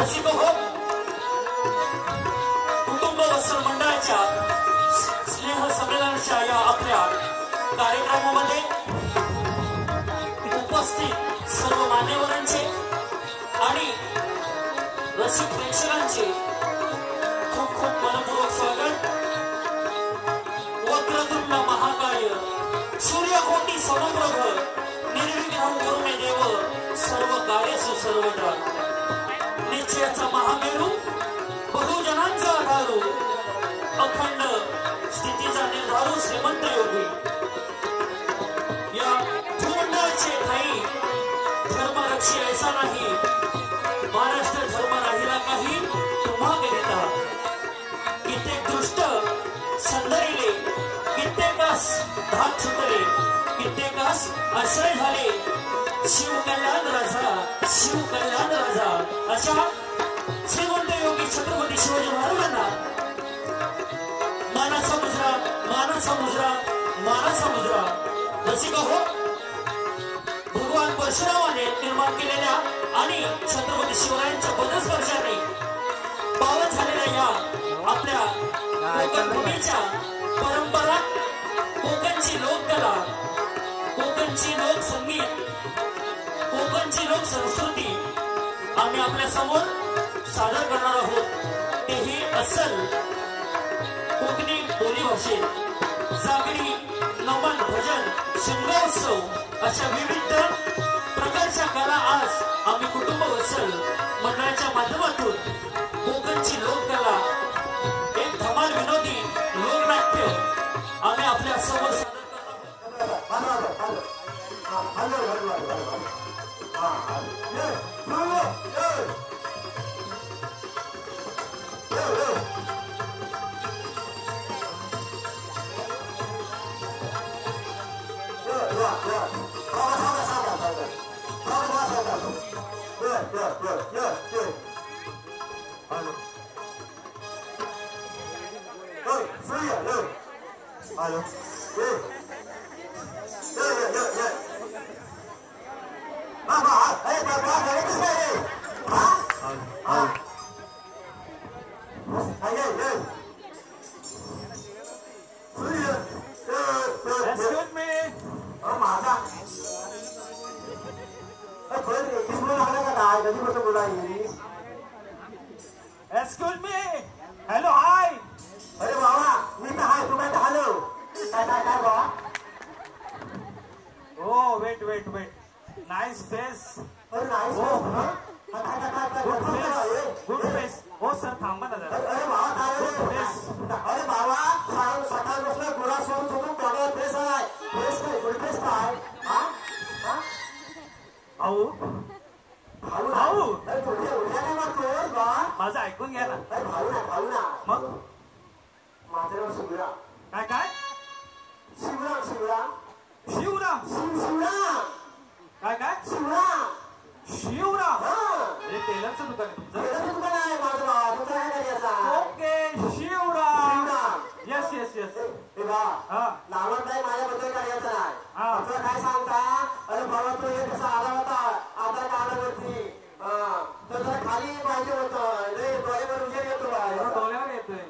रसिक हो, कुटुंब वत्सल मंडळाच्या स्नेह संमेलनाच्या या आपल्या कार्यक्रमामध्ये उपस्थित सर्व मान्यवरांचे आणि रसिक प्रेक्षकांचे खूप खूप मनपूर्वक स्वागत। वक्रतुंड महाकाय सूर्यकोटी समप्रभ निर्विघ्नं कुरु मे देव सर्व कार्येषु सर्वदा। निश्चयाचा महामेरू बहुजनांचा आधारू अखंड स्थितीचा निर्धारू श्रीमंत योगी या भूमंडळाचे ठाई धर्मरक्षी ऐसा नाही महाराष्ट्र धर्म राहिला काही तुम्हा करिता। कित्येक दुष्ट संधरिले कित्येकास धाक सुटले कित्येकास आश्रय झाले शिव कल्याण राजा अशा श्रीमंत योगी छत्रपती शिवाजी महाराजांना मानाचा मुजरा रसिक हो, भगवान परशुरामाने निर्माण केलेल्या आणि छत्रपती शिवरायांच्या पदस्पर्शाने पावन झालेल्या या आपल्या कोकण भूमीच्या परंपरा, कोकणची लोककला, कोकणची लोकसंगीत, कोकणची लोकसंस्कृती आम्ही आपल्या समोर सादर करणार आहोत। तेही अस्सल कोकणी बोली भाषेत जागरी, नमन, भजन, शिमगोत्सव अशा विविध प्रकारच्या कला आज आम्ही कुटुंब वत्सल मंडळाच्या माध्यमातून कोकणची लोककला, एक धमाल विनोदी लोकनाट्य आम्ही आपल्या समोर सादर करणार आहोत। Excuse me. Hello, hi. अरे बाबा, मी तर हाय, तू काय तर हॅलो. काय बाबा? Oh, wait. Nice face. अरे नाईस. Good face. हो सर थांबा ना जरा. अरे बाबा काय रे? अरे बाबा, सकाळ बसलं गोळा सोडून तोंडावर फेस आहे. फेस काय? गुड फेस काय? हा? भाऊ. अरे उद्या काय मारतोस बा? माझं ऐकून घ्या ना. अरे भाऊ ना. मग माझं नाव शिवराम. काय? शिवराम. शिवराम. शिवराम. काय? शिवराम. हे टेलरचं दुकान आहे तुमचं? दुकान आहे माझं बाबा. तुझं काय करायचं? ओके, शिवराम. येस. हे बा, नावात नाही माझ्याबद्दल करायचं नाही. तुला काय सांगता? अरे बाबा तू हे कसं आला होता आधार कार्डावरती, तर जरा खाली पाहिजे होतं. डोळ्यावर उजेड येतो डोळ्यावर येतोय.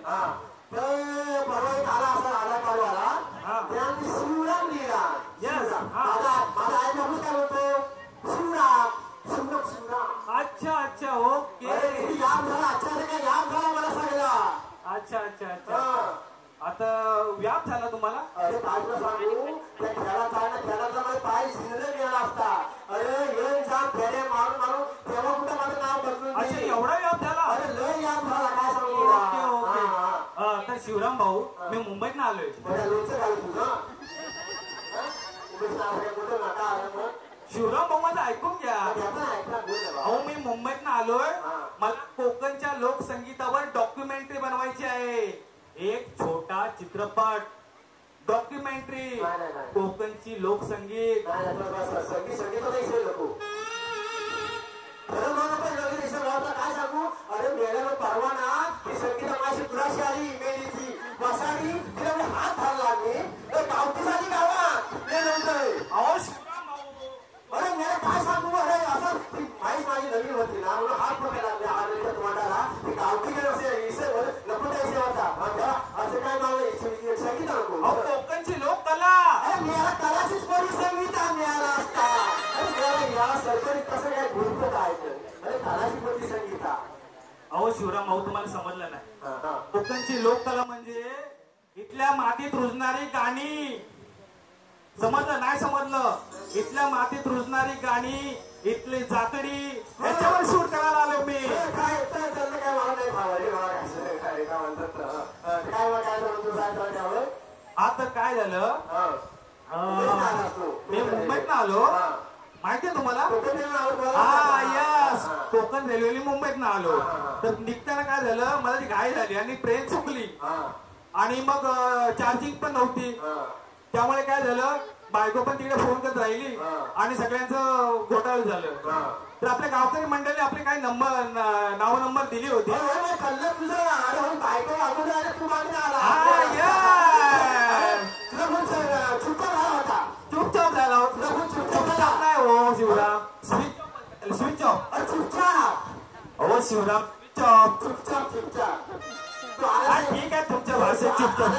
तर परवा एक आला असा आधार कार्डवाला, त्यांनी शिवराम लिहिला. माझा आई बाबूच काय बोलतो? शिवराम. अच्छा ओके. याप झाला मला सांगितला. अच्छा आता व्याप झाला तुम्हाला? अरे काय तुला सांगू, त्या खेळाचा माझे पाय शिंदे गेला असता. अरे येऊन जा फेरे मारून तेव्हा कुठं माझं नाव बदलून. अच्छा एवढा व्याप झाला? अरे लय याप झाला, काय सांगू. ओके. तर शिवराम भाऊ, मी मुंबईत आलोय. लोणचं घालू तुझं कुठं नाका आलं मग. शिवराम भाऊ माझं ऐकून घ्या. अहो मी मुंबईत आलोय. मला कोकणच्या लोकसंगीतावर डॉक्युमेंटरी बनवायची आहे. एक छोटा चित्रपट डॉक्युमेंटरी, कोकणची लोकसंगीत. काय सांगू. अरे मेळ्याला परवाना ही संगीता माझी तुलाशी आली मेलीची वसाडी तिला हात धरला मी गावठी झाली गावात. अरे मला काय सांगू. अरे असं माहीत माझी नवीन होती ना, हात पकडला उलट काय अरे कानाची पती संगीता. अहो शिवराम भाऊ तुम्हाला समजलं नाही. हा. कोकणची लोककला म्हणजे इथल्या मातीत रुजणारी गाणी. समजलं नाही समजलं? इथल्या मातीत रुजणारी गाणी, इथली जाकडी याच्यावर शूट करायला आलो मी. काय चाललं काय मला नाही भावले काय काय म्हणतात काय मग काय म्हणतो काय त्यावर. आता काय झालं, मी मुंबईत आलो माहितीये तुम्हाला. हा यस, कोकण रेल्वेने मुंबईत आलो. तर निघताना काय झालं, मला ती घाई झाली आणि ट्रेन चुकली आणि मग चार्जिंग पण नव्हती. त्यामुळे काय झालं, बायको पण तिकडे फोन करत राहिली आणि सगळ्यांचं घोटाळं झालं. तर आपल्या गावकरी मंडळी आपले काही नाव नंबर दिली होती. चुपचाप झाला चुपचाप नाही हो शिवराम, स्विच ऑफ. हो शिवराम स्विच ऑफ. ठीक आहे तुमच्या भाषेत चुपचाप.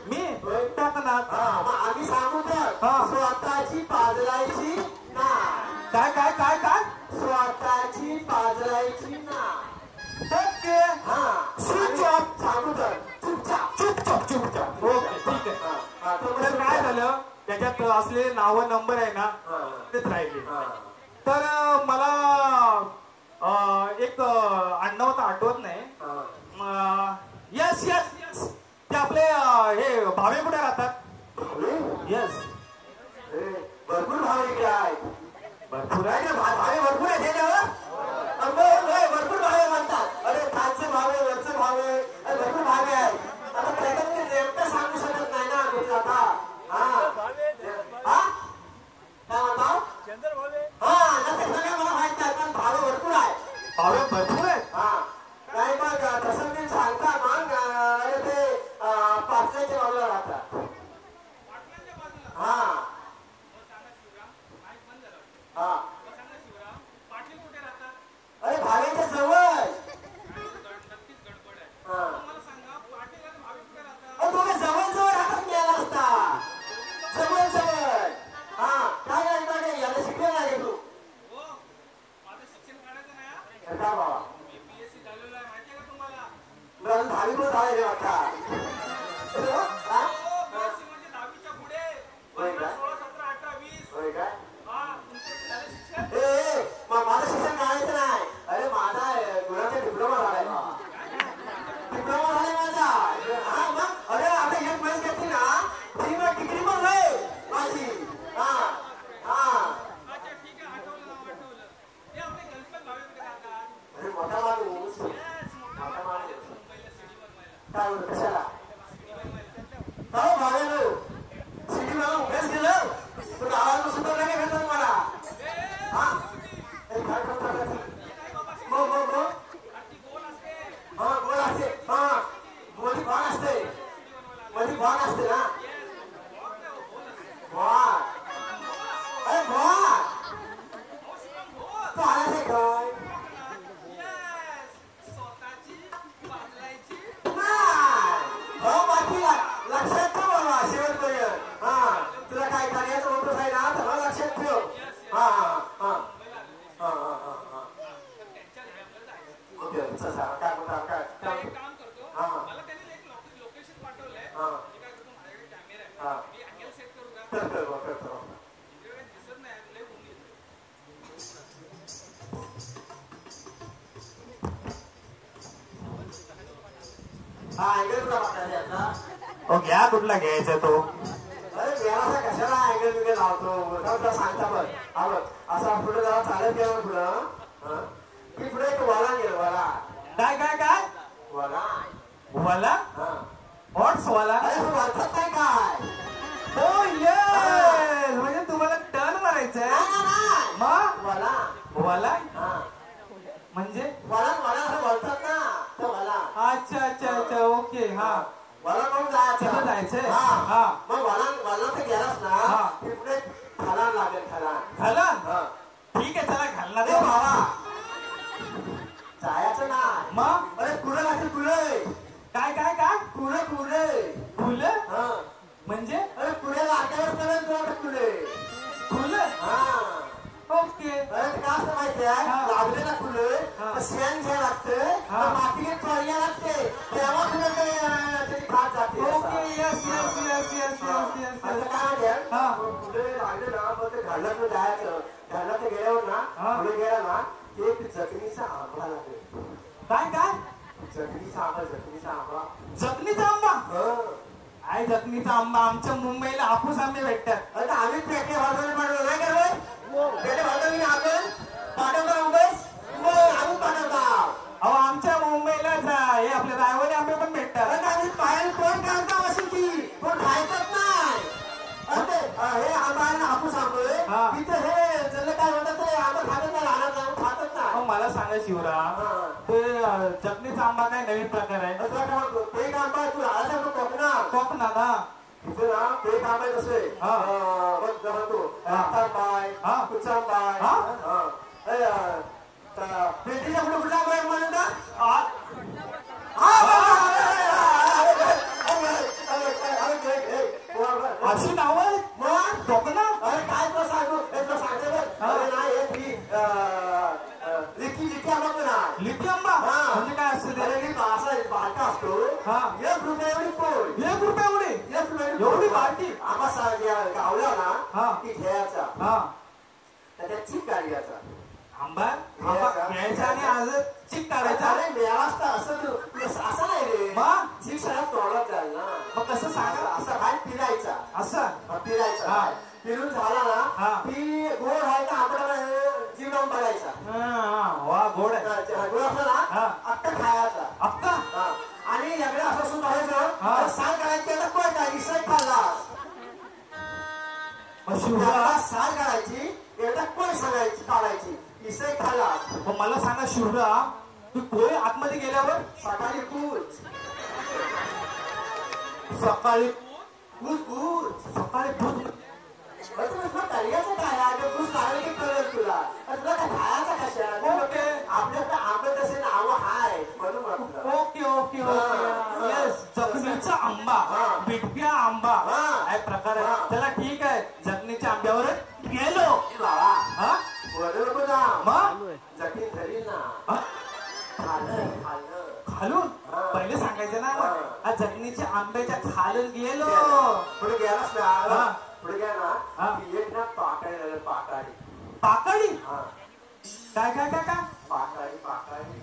मी कोकणात. आम्ही सांगू तर स्वतःची पाजरायची ना. काय काय काय काय स्वतःची पाजरायची ना. Okay switch off. सांगू तर चुपचाप चुपचाप चुपचाप. ओके ठीक आहे. तर काय झालं, त्याच्यात असले नाव नंबर आहे ना तेच राहिले. तर मला एक आडनाव तर आठवत नाही. यस यस यस, ते आपले हे भावे कुठे राहतात. यस भरपूर भाव इकडे आहे. भरपूर आहे काय भावे भरपूर आहे त्याच्यावर. भरपूर भावे म्हणतात. अरे खालचे भावे वरचे भावे भरपूर भावे आहे. आता प्रत्येक नेमकं सांगू शकत नाही ना तुम्ही आता. काय म्हणता. मला माहित नाही पण भावे भरपूर आहे. भावे भरपूर आहेत. काय मग तसं मी सांगता मग अरे ते पाटल्याच्या बाजूला राहतात. अरे भावेच्या जवळ. तुम्ही जवळ जवळ राहतात मिळाला असता. जवळ जवळ. काय याला शिकले नाही तू. का बाबा दहावी पण झाले वाटता. माझं शिक्षण करायचं नाही. अरे माझा गुणाचा डिप्लोमा झालाय. डिप्लोमा झालाय माझा. मग अरे आता एक महिने घेतली ना ती मग डिग्री पण होईल माझी. अरे मोठा माणूस काय होतं कशाला काय भाड्यानं सिटी मला उभ्याच गेलं पण गावाला सुद्धा नाही भेटत मला. काय करतात मग गोल असते. मध्ये भाग असते. मध्ये भाग असते ना. अरे तू आलाच काय लक्षात ठेव बाबा शेवटपर्यंत. तुला काय कार्याचं मोठं आहे ना तर लक्षात ठेव. ओके काय म्हणता काय घ्या कुठला घ्यायचा तो. अरे घ्यायचा कशाला अँगल बिगल लावतो सांगता पण आवड असा पुढे जरा चालत गेला पुढं की पुढे एक वाला गेला. वाला काय काय काय वाला वाला हॉट्स वाला. अरे वाटत नाही काय. हो येस, म्हणजे तुम्हाला टर्न मारायचंय. मग वाला वाला म्हणजे वाला वाला असं बोलतात ना तो वाला. अच्छा अच्छा अच्छा ओके. वाला म्हणून तिथं जायचंय. मग वाला तर गेलास ना की पुढे खालान लागेल. घालन ठीक आहे चला घालणार ते भावा जायचं ना. मग अरे कुठं लागते कुठे काय काय काय कुठे कुठे फुलं म्हणजे अरे पुढे लागल्यावर करेल तुला कुठे फुलं. ओके. अरे का असं माहिती शेण घ्यायला लागतं हा. मातीने चोरल्या लागते तेव्हा कुठे त्याची भात जाते okay yes yes yes yes yes yes आता काय माहिती हा. पुढे लागले ना मग ते घालत जायचं घालत गेल्यावर ना हा. पुढे गेला ना ते एक जखमीचा आंबा लागेल काय काय जखमीचा आंबा जखमीचा आंबा हं. काय जखमीचा आंबा आमच्या मुंबईला हापूस आंबे भेटतात आता आम्ही पेटे भाजवले पाठवलं नाही का पेटे भाजवली आपण पाठवतो मुंबईत मग आम्ही पाठवतो अहो आमच्या मुंबईला हे आपले रायवणी आंबे पण भेटतात आम्ही पायाने कोण काढता असेल की कोण खायचंच नाही हे आंबा आहे ना हापूस आंबे हा. तिथे हे जल्ल काय म्हणतात ते आंबा खातच नाही राहणार नाही खातच अहो नाही मला सांगा शिवराम हा. ते जखमीचा आंबा काय नवीन प्रकार आहे असं काय म्हणतो ते आंबा तू राहिला कोकणात कोकणात हा तिथे ना ते काम आहे तसे हा. बघ जरा तो रातांबाय हा. कुचांबाय हा. पेटीच्या पुढे कुठला आंबा आहे म्हणून ना आ, अशी नावं आहेत मग कोकणात अरे काय तुला सांगू हे तुला सांगते बघ हा. अरे नाही एक ही लिखी आंबा पण आहे लिपी आंबा हा. म्हणजे काय असतं ते अरे ही असा बारका असतो हा. 1 रुपया एवढी पोळ 1 रुपया एवढी 1 रुपया एवढी बारकी? आंबा गावला हा. ना ती घ्यायचा हा त्याच्या चीक काढायचा आंबा आंबा घ्यायचा आणि आज चिक काढायचा अरे मेळा असता असं नाही रे मग? चीक सगळ्या तोडत जाईल ना मग कसं सांगा असं काय पिरायचा असं पिरायचा हा. पिरून झाला हा. ना ती गोड आहे का आपल्याला जीव लावून बघायचा वा गोड आहे गोड असला हा. ना अक्का खायचा अक्का हा. आणि एवढं असं सुद्धा हा. व्हायचं साल काढायची आता कोण काय इसळ खाल्ला शिवरा साल काढायची एकदा कोण सांगायची काढायची इसळ खाल्ला मग मला सांगा शिवरा तू पोहे आतमध्ये गेल्यावर सकाळी पूज सकाळी सकाळी दूध कार्याचं काय आहे पूज काढलं की कळेल तुला तुला काय खायचा कशा ओके. आपल्याकडे आंबे तसे नाव आहे म्हणून म्हटलं ओके ओके ओके येस जखमीचा आंबा हा. बिटक्या आंबा हा. काय प्रकार हा. आहे चला ठीक आहे जखमीच्या आंब्यावर गेलो बाबा हा वडील नको जा मग जखीन धरील ना हा? खाल्लं खालून हा. पहिले सांगायचं ना हा. आ जखमीच्या आंब्याच्या खालून गेलो पुढे गेलास ना हा. पुढे गेला ना हा. की एक ना पाकाळी पाकाळी पाकळी हा काय काय काय काय पाकाळी पाकाळी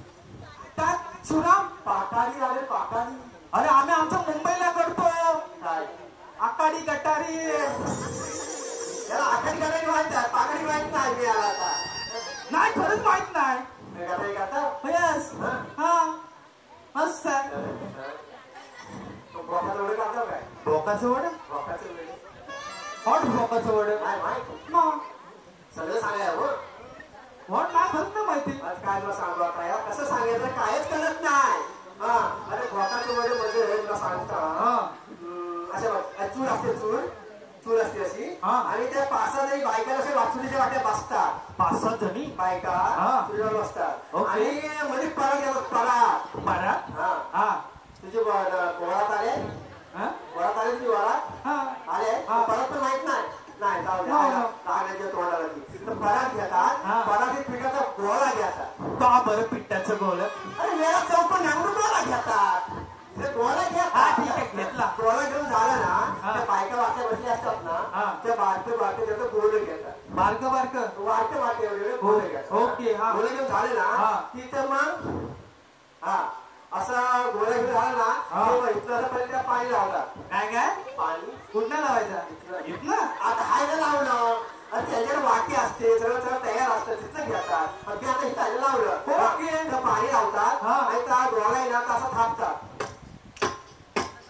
काय शिवराम पाकाळी आले पाकाळी अरे आम्ही आमच्या मुंबईला करतो काय आकाडी गटारी याला आखाडी गाडी माहित आहे पाकाळी माहित नाही मी आला आता नाही खरंच माहित नाही मी गाडी गाता यस हा मस्त आहे बोकाचं वडे काढतो काय बोकाचं वड बोकाचं वडे हॉट बोकाचं वड नाही माहित मग सगळं सांगाय हो वड नाही खरंच नाही माहिती आज काय तुला सांगू आता यार कसं सांगायचं कायच कळत नाही हा अरे बोकाचं वडे म्हणजे तुला सांगता हा अशा बघ चूर असते चूर असते अशी हा. आणि त्या 5-6 जणी बायकाला असे वाचुलीच्या वाट्या बसतात 5-6 जणी बायका हा. चुलीवर बसतात ओके. आणि मध्ये परात येतात परात परत हा हा तुझे वरात आले हा वरात आले तुझी वरात हा आले हा. परत पण माहित नाही नाही जाऊ हो, हो. लागण्याच्या तोंडाला ती तर परात घेतात हा. परातीत पिठाचा गोळा घेतात का बरं पिठ्ठाचं गोल अरे वेळा चौकन नांगरून गोळा घेतात ते गोळा हा घेतात ठीक आहे घेतला गोळा घेऊन झाला ना हा. त्या बायका वाट्या बसल्या असतात हा. ना त्या बारके त्याचं गोळ घेतात बारक बारक वाटे एवढे गोळ घेतात ओके, हा. गोळे घेऊन झाले हा. ना की तर मग हा असा गोळा घेऊन झाला ना हा. की मग इथलं असं पहिले त्या पाणी लावतात काय काय पाणी कुठनं लावायचा इथनं आता हाय ना लावलं आणि त्याच्यावर वाटी असते सगळं सगळं तयार असतं तिथं घेतात आणि ते आता इथं आलं लावलं ओके. तर पाणी लावतात हा. आणि त्या गोळा आहे ना तसा थापतात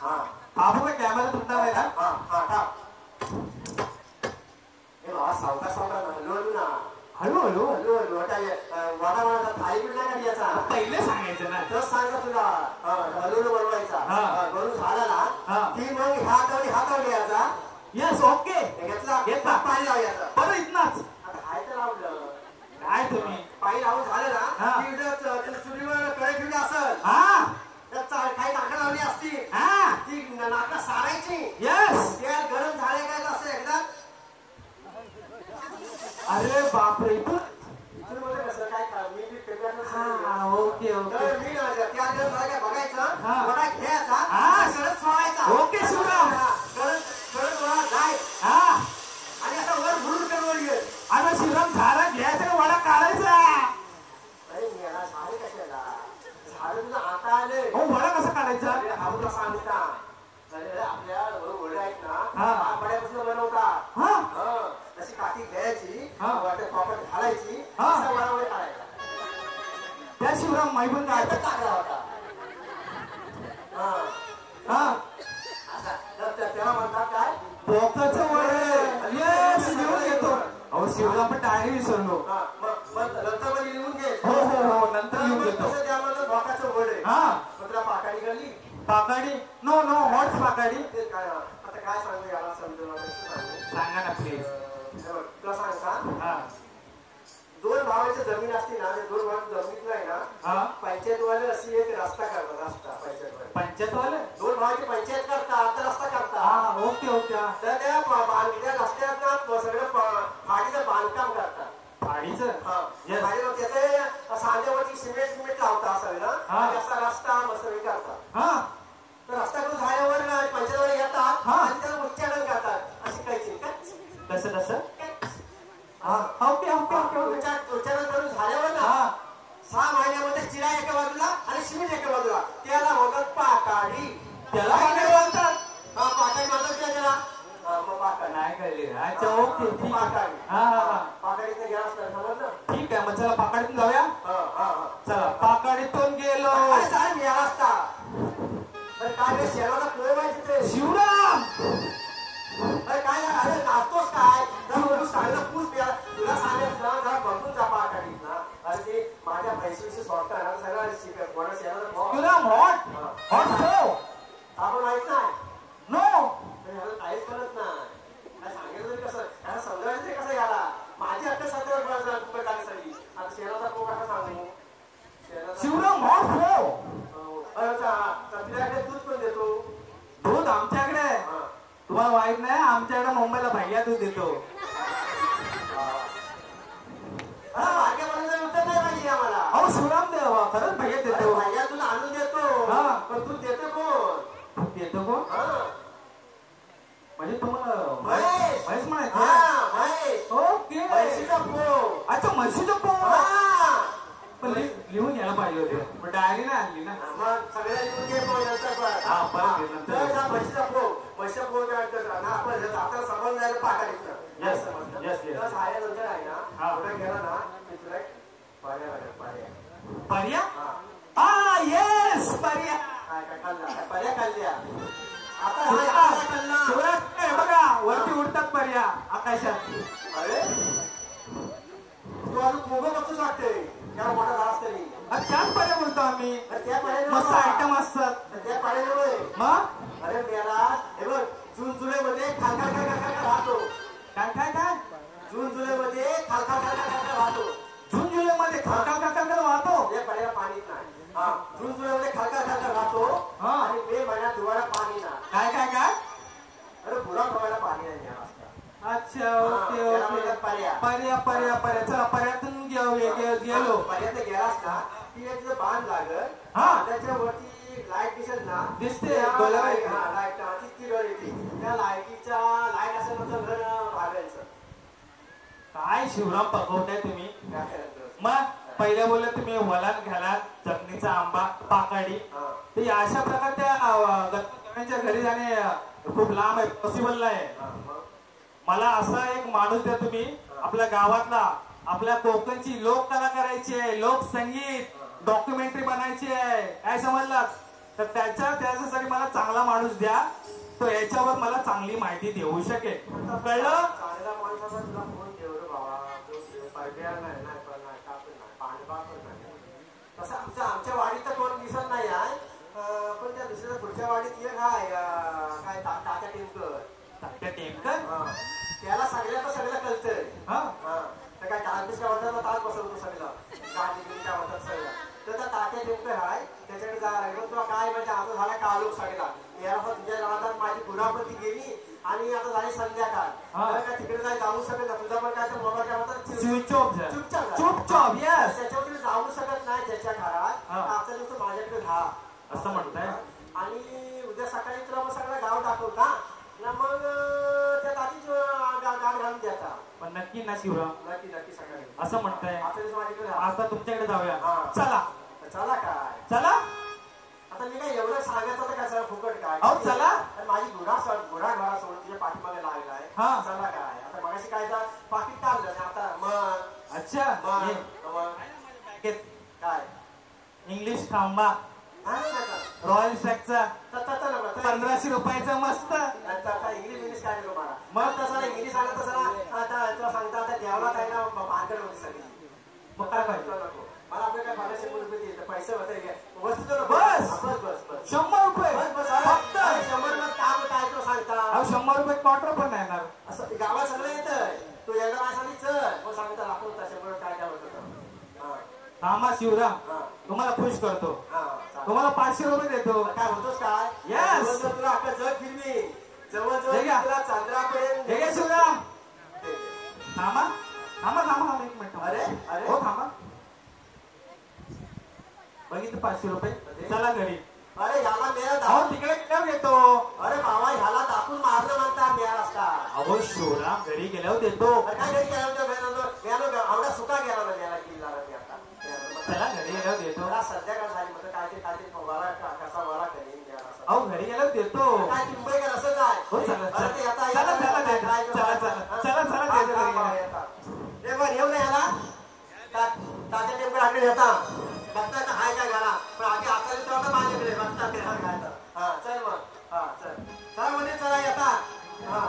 हा आपण काय कॅमेरा तुटणार आहे ना हा हा थाप हे बाबा सावकाश हलवू ना हळूहळू हलवू वाटा थाळी पीठ नाही का याचा पहिले सांगायचं ना तर सांगा तुला हलवून बनवायचा हा. बनवून झाला हा. ना की मग हातावर घ्यायचा यस ओके घेतला घेतला. पाणी लावायचं बरं इथनाच आता खायचं लावलं काय तुम्ही पाणी लावून झालं हा. ना की त्याला चुलीवर कळे ठेवली असेल हा त्यात काही नाका लावली असती हा ती नाका सारायची यस ते गरम झाले काय असं एकदा अरे बापरे तू इथून मध्ये कसं काय मी बी पेपरात हा ओके ओके तर मी ना त्या दिवस मला काय बघायचं हा. वडा घ्यायचा हा. गरज सोडायचा ओके, शिवराम. गरज वडा जाय हा आणि असा वर भरून कर वर ये आणि शिवराम झाडा घ्यायचा का वडा काढायचा अरे मी याला झाडे कशाला झाडे तुझं आता आले हो वडा कसा काढायचा अरे हा तुला सांगता अरे आपल्या वडे आहेत हा. ना बड्यापासून बनवतात हा तशी काठी घ्यायची हा. वाटे पापड घालायची हा. असा वडा वडे काढायचा त्या शिवराम माई पण आता काढ टाकला होता हा हा असा तर त्याला म्हणतात काय पोकाचं वड येस लिहून घेतो अहो शिवराम पण डायरी विसरलो हा, मग नंतर मध्ये लिहून घे हो हो हो नंतर लिहून मग घेतो कसं त्यामध्ये भोकाचं वड आहे हा मग तुला पाकाडी करली पाकाडी नो नो व्हॉट्स पाकाडी ते काय आता काय सांगू याला समजून सांगू सांगा ना प्लीज तुला सांग का हा दोन भावाची जमीन असते ना ते दोन भावाची जमीन आहे ना हा पंचायतवाले अशी एक रस्ता करतात रस्ता पंचायतवाले पंचायतवाले दोन भावाची पंचायत करतात तर रस्ता करतात हा ओके ओके हा. तर त्या रस्त्यात ना सगळं फाडीचं बांधकाम करतात फाडीचं हा. Yes. आणि मग त्याचे सांध्यावरती सिमेंट लावतात सगळं हा. आणि असा रस्ता मस्त करतात हा तर रस्ता करून झाल्यावर पंचायतवाले येतात हा. आणि त्याला उच्चाटन करतात अशी काही कसं कसं हा ओके ओके ओके ओके उच्चारण करून झाल्यावर ना हा 6 महिन्यामध्ये चिरा एका बाजूला आणि सिमेंट एका बाजूला त्याला होतात पाकाडी त्याला पाकाडी बोलतात हा पाकाडी म्हणतात त्याला मग पाकाडी नाही कळले अच्छा ओके ठीक आहे पाकाडी हा हा हा पाकाडीचं घ्या असतं समजलं ठीक आहे मग चला पाकाडीतून जाऊया हा चला पाकाडीतून गेलो अरे साहेब घ्या असता अरे काय रे शेणाला पोय आहे तिथे शिवराम अरे काय अरे नाचतोस काय जर तू सांगलं पूस तुला सांगत ना जरा बघून जा पाकाडीत ना अरे ते माझ्या पैशाशी स्वतः ना सगळं शिकत कोणा शेणाला शिवराम हॉट हॉट हो आपण माहित नाही नो पण याला काहीच कळत नाही काय सांगितलं तरी कसं याला समजायचं तरी कसं याला माझी हक्क 17 रुपये टाकसाठी आता शेणाचा पोक कसा सांगू शिवराम हॉट हो तिला दूध पण देतो दूध आमच्याकडे आहे. हा. तुम्हाला माहित नाही आमच्याकडे मुंबईला भैया दूध देतो भाग्यापर्यंत उत्तर नाही पाहिजे आम्हाला अहो शिवराम देवा खरंच भैया देतो भाग्या तुला आणून देतो हा. पण तू देतो कोण देतो कोण हा. म्हणजे तुम्हाला म्हैस. म्हैस म्हणायचं हा, म्हैस. ओके म्हैसीचा पो. अच्छा म्हशीचं पोळ हा. पण लिहून घ्यायला पाहिजे होते पण डायरी नाही आणली ना मग सगळ्या लिहून घे मग नंतर पण. हा, परत घे, नंतर. तर हा म्हशीचा पो. म्हशीचा पो काय करतात ना आपण आता समजून जायला पाकाडीतलं. Yes, समजलं? yes, yes. तर झाल्यानंतर आहे ना हा. पुढे गेला ना मी तुला एक पर्याय लागेल, पर्याय. पर्या हा. हा येस पर्या काय खाल्ला पर्याय खाल्ल्या आता हा खाल्ला शिवराज हे बघा वरती उडतात पर्या आकाशात अरे तू अजून मोबाईल बघतोच वाटते त्या मोठा झाला तरी त्याच पर्या बोलतो आम्ही त्या पर्याय मस्त आयटम असतात त्या पर्याय मग अरे मेला हे बघ जून जुलैमध्ये खाल राहतो काय काय काय जून जुलैमध्ये खाल राहतो जून जुलै मध्ये खाका वाहतो हे पर्याय पाणीच नाही हा जून जुलैमध्ये खाल राहतो हा. आणि मे महिन्यात धुवायला पाणी नाही काय काय काय अरे पुरा ठेवायला पाणी नाही या वाजता. अच्छा ओके त्याला ओके म्हणतात पर्या. पर्या चला पर्यातून गेलो पर्यंत गेलास ना की एक बांध लागल हा. त्याच्या वरती लाईट दिसत ना दिसते, त्या डोळ्यावर लाईट येते. हा लाईट ती डोळ येते त्या लाईटीच्या लाईट असेल तर घर भागायचं काय शिवराम पकवताय तुम्ही काय करायचं मग पहिले बोलले तुम्ही वलात घाला चटणीचा आंबा पाकाडी हा. ते अशा प्रकारच्या गणपतीच्या घरी जाणे खूप लांब आहे पॉसिबल नाही हा, मग मला असा एक माणूस द्या तुम्ही आपल्या गावातला आपल्या कोकणची लोककला करायची आहे लोकसंगीत डॉक्युमेंटरी बनायची आहे काय समजलात तर त्याच्यासाठी मला चांगला माणूस द्या तो याच्यावर मला चांगली माहिती देऊ शकेल कळलं चांगल्या माणसाचा तुला फोन ठेव रे बाबा पर्याय नाही पण नाही का पण नाही पाणबा पण नाही तसं आमच्या वाडीत तर कोण दिसत नाही आहे पण त्या दुसऱ्या पुढच्या वाडीत एक आहे काय तात्या टेमकर तात्या टेमकर त्याला सगळ्याला कळतंय हा तर काय तास म्हणतात तास बसवतो सगळं गाडी काय म्हणतात सगळं तर त्या तात्या टेमकर आहे त्याच्याकडे जा लागलो तुला काय म्हणजे आता झाला काळोख सगळा याला तुझ्या राहतात माझी गुरापती गेली आणि आता झाली संध्याकाळ काय तिकडे काय जाऊ शकत नाही तुझा पण काय तर मोबाईल काय म्हणतात चुपचाप चुपचाप चुपचाप यस त्याच्यावर जाऊ शकत नाही त्याच्या घरात असं म्हणताय. आणि उद्या सकाळी तुला मग सगळं गाव दाखवता ना मग त्या तातीच गाठ घालून द्यायचा. पण नक्की ना शिवराम? नक्की नक्की सकाळी असं म्हणताय. आता दिवस माझ्याकडे आता तुमच्याकडे जाऊया. हा. चला चला काय चला. आता मी काय एवढं सांगायचं तर काय सगळं फुकट काय अहो चला. आणि माझी घोडा सोडून तुझ्या पाठीमागे लागलाय. हा. चला काय आता मगाशी काय पाकिट काढलं आणि आता मग अच्छा मग ये. मग काय इंग्लिश खांबा नाही रॉयल शॅकचा नको 1500 रुपयाचा मस्त. आता इंग्लिश काय नको मला मग तसं इंग्लिश आलं तसं आता तुला सांगता आता देवला काय ना भांडण होती सगळी. मग काय पाहिजे? नको मला आपलं काय 1200 रुपये देईल पैसे होते वस्तू बस. बस बस बस 100 रुपये बस बस फक्त. 100 मध्ये काम काय तुला सांगता अहो 100 रुपये क्वार्टर पण नाही येणार. असं गावात सगळं येतंय. तू एकदा माझ्या सांगित चल मग सांगता आपण तशा काय काय होतं थांबा शिवराम, हा. तुम्हाला खुश करतो. हा चालेल. तुम्हाला 500 रुपये देतो. काय होतोस काय Yes. जवळ तुला अख्खा जग फिरवी जवळ हे घ्या. तुला चंद्रापर्यंत हे घे शिवराम. दे. थांबा थांबा थांबा एक मिनिट. अरे अरे हो थांबा. बघितलं 500 रुपये. चला घरी. अरे ह्याला मेरा अहो दाखवून तिकडे गेल्यावर येतो. अरे बाबा ह्याला दाखवून मारलं म्हणता मेरा असता. अहो शिवराम घरी गेल्यावर देतो. अरे काय घरी गेला होता आवडा सुका गेला ना मेला किल्ला मी आता चला घरी गेल्यावर देतो. मला सध्या काय झाली म्हणतो काय ते वारा कसा वारा करेन मेला असा. अहो घरी गेल्यावर देतो. काय मुंबई का असंच आहे. हो चला अरे ते आता चला चला काय देतो. काय चला चला चला चला देतो घरी गेल्यावर. ते पण येऊ नये याला तात्या टेम्पल आकडे येता बघता आता हाय काय घरा पण आधी आता माझ्याकडे बघता ते हा काय तर. हा चल मग हा चल चला म्हणजे चला येता हा